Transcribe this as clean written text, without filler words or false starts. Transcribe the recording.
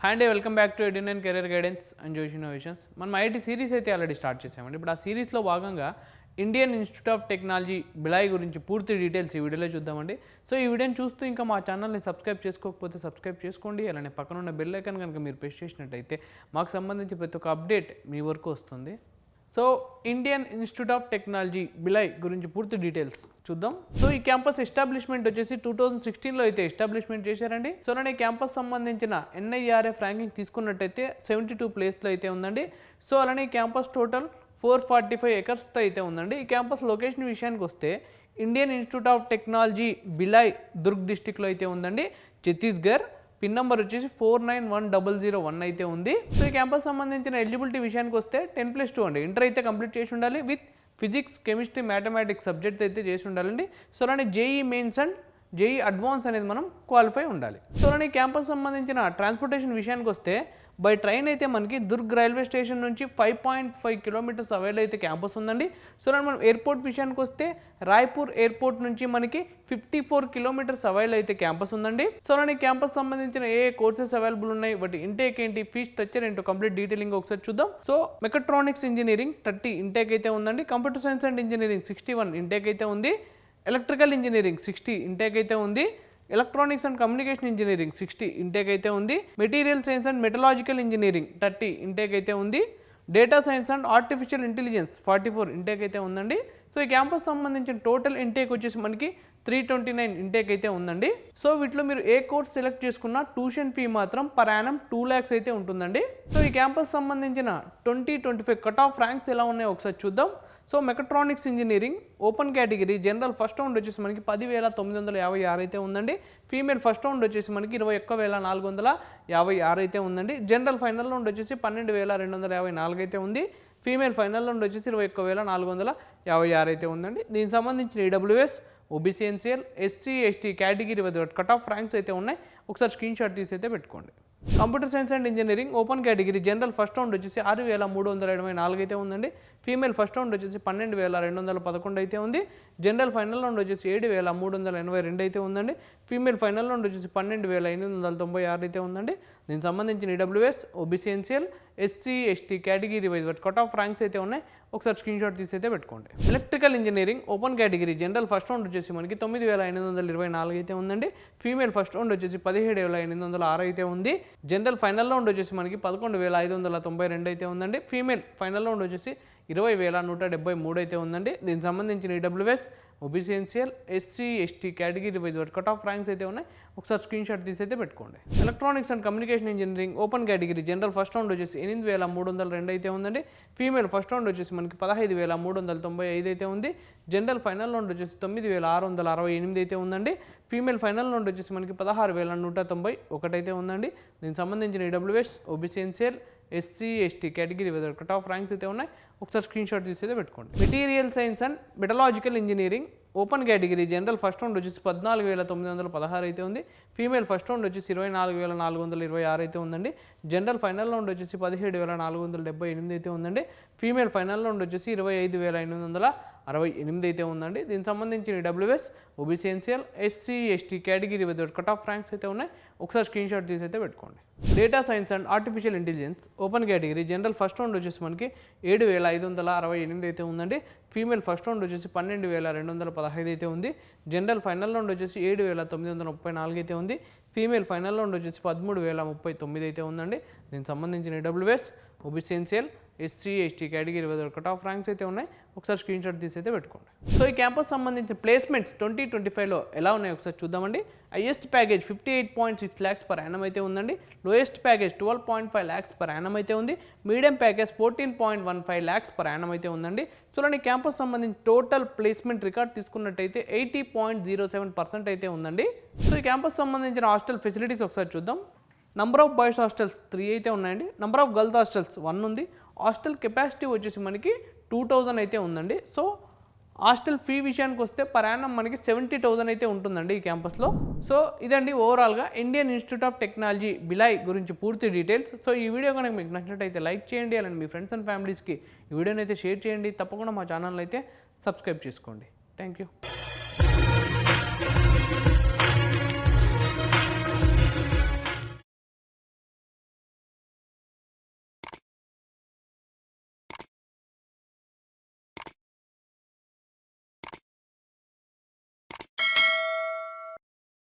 Hi అండి, welcome back to Edunine career guidance and Josh Innovations. మనం IIT series అయితే already start చేసామండి. ఇప్పుడు ఆ సిరీస్లో భాగంగా Indian Institute of Technology Bhilai గురించి పూర్తి డీటెయిల్స్ ఈ వీడియోలో చూద్దామండి. సో ఈ వీడియోని చూస్తూ ఇంకా మా ఛానల్ని సబ్స్క్రైబ్ చేసుకోకపోతే సబ్స్క్రైబ్ చేసుకోండి. అలానే పక్కన ఉన్న బెల్ ఐకాన్ కనుక మీరు ప్రెస్ చేసినట్టయితే మాకు సంబంధించి ప్రతి ఒక్క అప్డేట్ మీ వరకు వస్తుంది. So Indian Institute of Technology Bhilai గురించి పూర్తి డీటెయిల్స్ చూద్దాం. సో ఈ క్యాంపస్ ఎస్టాబ్లిష్మెంట్ వచ్చేసి 2016లో అయితే ఎస్టాబ్లిష్మెంట్ చేశారండి. సో అలానే క్యాంపస్ సంబంధించిన NIRF ర్యాంకింగ్ తీసుకున్నట్టయితే 72 ప్లేస్లో అయితే ఉందండి. సో అలానే క్యాంపస్ టోటల్ 445 ఎకర్స్తో అయితే ఉందండి. ఈ క్యాంపస్ లొకేషన్ విషయానికి వస్తే Indian Institute of Technology Bhilai Durg డిస్టిక్లో అయితే ఉందండి, ఛత్తీస్గఢ్. పిన్ నెంబర్ వచ్చేసి 491001 అయితే ఉంది. సో ఈ క్యాంపస్ సంబంధించిన ఎలిజిబిలిటీ విషయానికి వస్తే 10+2 అండి. ఇంటర్ అయితే కంప్లీట్ చేసి ఉండాలి, with physics, chemistry, mathematics subject అయితే చేసి ఉండాలండి. సో అలానే JEE mains and JEE advance అనేది మనం క్వాలిఫై ఉండాలి. సో అలానే క్యాంపస్ సంబంధించిన ట్రాన్స్పోర్టేషన్ విషయానికి వస్తే బై ట్రైన్ అయితే మనకి దుర్గ్ రైల్వే స్టేషన్ నుంచి 5.5 కిలోమీటర్స్ అవేలో అయితే క్యాంపస్ ఉందండి. సో అలానే మనం ఎయిర్పోర్ట్ విషయానికి వస్తే రాయ్పూర్ ఎయిర్పోర్ట్ నుంచి మనకి 54 కిలోమీటర్స్ అవేలో అయితే క్యాంపస్ ఉందండి. సో అలానే క్యాంపస్ సంబంధించిన ఏ కోర్సెస్ అవైలబుల్ ఉన్నాయి, వాటి ఇంటేక్ ఏంటి, ఫీ స్ట్రక్చర్ ఏంటో కంప్లీట్ డీటెయిలింగ్ ఒకసారి చూద్దాం. సో మెకాట్రానిక్స్ ఇంజనీరింగ్ 30 ఇంటేక్ అయితే ఉందండి. Computer science and engineering 61 intake అయితే ఉంది. ఎలక్ట్రికల్ ఇంజనీరింగ్ 60 ఇంటేక్ అయితే ఉంది. Electronics and communication engineering 60 intake అయితే ఉంది. Material science and metallurgical engineering 30 intake అయితే ఉంది. Data science and artificial intelligence 44 intake అయితే ఉందండి. సో ఈ క్యాంపస్ సంబంధించిన టోటల్ ఇంటేక్ వచ్చేసి మనకి 329 ఇంటేక్ అయితే ఉందండి. సో వీటిలో మీరు ఏ కోర్స్ సెలెక్ట్ చేసుకున్నా ట్యూషన్ ఫీ మాత్రం పర్ యానం 2 lakhs అయితే ఉంటుందండి. సో ఈ క్యాంపస్ సంబంధించిన 2025 కట్ ఆఫ్ ర్యాంక్స్ ఎలా ఉన్నాయో ఒకసారి చూద్దాం. So mechatronics engineering open category general first round వచ్చేసి మనకి 10,956 అయితే ఉందండి. ఫీమేల్ ఫస్ట్ రౌండ్ వచ్చేసి మనకి 21,456 అయితే ఉందండి. జనరల్ ఫైనల్ రౌండ్ వచ్చేసి 12,254 అయితే ఉంది. ఫీమేల్ ఫైనల్ రౌండ్ వచ్చేసి 21,456 అయితే ఉందండి. దీనికి సంబంధించిన EWS, OBC, NCL, SC, ST category వద్ద కట్ ఆఫ్ ర్యాంక్స్ అయితే ఉన్నాయి. ఒకసారి స్క్రీన్ షాట్ తీసి అయితే పెట్టుకోండి. Computer science and engineering open category general first round వచ్చేసి 6,374 అయితే ఉందండి. ఫీమేల్ ఫస్ట్ రౌండ్ వచ్చేసి 12,211 అయితే ఉంది. జనరల్ ఫైనల్ రౌండ్ వచ్చేసి 7,382 అయితే ఉందండి. ఫీమేల్ ఫైనల్ రౌండ్ వచ్చేసి 12,896 అయితే ఉందండి. దీనికి సంబంధించిన EWS, OBC, NCL, SC, ST category wise cut off ranks అయితే ఉన్నాయి. ఒకసారి స్క్రీన్ షాట్ తీసి అయితే పెట్టుకోండి. Electrical engineering open category general first round వచ్చేసి మనకి 9,824 అయితే ఉందండి. ఫీమేల్ ఫస్ట్ రౌండ్ వచ్చేసి 17,806 అయితే ఉంది. జనరల్ ఫైనల్ రౌండ్ వచ్చేసి మనకి 11,592 అయితే ఉందండి. ఫీమేల్ ఫైనల్ రౌండ్ వచ్చేసి 20,173 అయితే ఉందండి. దీనికి సంబంధించిన EWS, OBC, NCL, SC, ST category wise cut off ranks అయితే ఉన్నాయి. ఒకసారి స్క్రీన్ షాట్ తీసి అయితే పెట్టుకోండి. Electronics and communication engineering open category general first round వచ్చేసి 8,302 అయితే ఉందండి. ఫీమేల్ ఫస్ట్ రౌండ్ వచ్చేసి మనకి 15,395 అయితే ఉంది. జనరల్ ఫైనల్ రౌండ్ వచ్చేసి 9,668 అయితే ఉందండి. ఫీమేల్ ఫైనల్ రౌండ్ వచ్చేసి మనకి 16,191 అయితే ఉందండి. దీనికి సంబంధించిన EWS, OBC, NCL, SC, ST category వెదర్ కట్ ఆఫ్ ర్యాంక్స్ అయితే ఉన్నాయి. ఒకసారి స్క్రీన్ షాట్ తీసి అయితే పెట్టుకోండి. Material science and metallurgical engineering open category general first round వచ్చేసి 14,916 అయితే ఉంది. ఫీమేల్ ఫస్ట్ రౌండ్ వచ్చేసి 24,426 అయితే ఉందండి. జనరల్ ఫైనల్ రౌండ్ వచ్చేసి 17,478 అయితే ఉందండి. ఫీమేల్ ఫైనల్ రౌండ్ వచ్చేసి 25,868 అయితే ఉందండి. దీనికి సంబంధించిన EWS, OBC, NCL, SC, ST category with cut off ranks అయితే ఉన్నాయి. ఒకసారి స్క్రీన్ షాట్ తీసి అయితే పెట్టుకోండి. Data science and artificial intelligence open category general first round వచ్చేసి మనకి 7,568 అయితే ఉందండి. ఫీమేల్ ఫస్ట్ రౌండ్ వచ్చేసి 12,215 అయితే ఉంది. జనరల్ ఫైనల్ రౌండ్ వచ్చేసి 7,934 అయితే ఉంది. ఫీమేల్ ఫైనల్ రౌండ్ వచ్చేసి 13,039 అయితే ఉందండి. దీనికి సంబంధించిన EWS, OBC, NCL, SC, ST category వద్ద కట్ ఆఫ్ ర్యాంక్స్ అయితే ఉన్నాయి. ఒకసారి స్క్రీన్ షాట్ తీసి అయితే పెట్టుకోండి. సో ఈ క్యాంపస్ సంబంధించిన ప్లేస్మెంట్స్ 2025లో ఎలా ఉన్నాయో ఒకసారి చూద్దామండి. Highest package 58.6 lakhs per annum అయితే ఉందండి. Lowest package 12.5 lakhs per annum అయితే ఉంది. Medium package 14.15 lakhs per annum అయితే ఉందండి. సో అలానే క్యాంపస్ సంబంధించి టోటల్ ప్లేస్మెంట్ రికార్డ్ తీసుకున్నట్టయితే 80.07% అయితే ఉందండి. సో ఈ క్యాంపస్ సంబంధించిన హాస్టల్ ఫెసిలిటీస్ ఒకసారి చూద్దాం. నంబర్ ఆఫ్ బాయ్స్ హాస్టల్స్ 3 అయితే ఉన్నాయండి. నంబర్ ఆఫ్ గర్ల్స్ హాస్టల్స్ 1 ఉంది. హాస్టల్ కెపాసిటీ వచ్చేసి మనకి 2,000 అయితే ఉందండి. సో హాస్టల్ ఫీ విషయానికి వస్తే పర్ యానం మనకి 70,000 అయితే ఉంటుందండి ఈ క్యాంపస్లో. సో ఇదండి ఓవరాల్గా Indian Institute of Technology Bhilai గురించి పూర్తి డీటెయిల్స్. సో ఈ వీడియో కనుక మీకు నచ్చినట్టయితే లైక్ చేయండి, అలానే మీ ఫ్రెండ్స్ అండ్ ఫ్యామిలీస్కి ఈ వీడియోని అయితే షేర్ చేయండి. తప్పకుండా మా ఛానల్ అయితే సబ్స్క్రైబ్ చేసుకోండి. Thank you.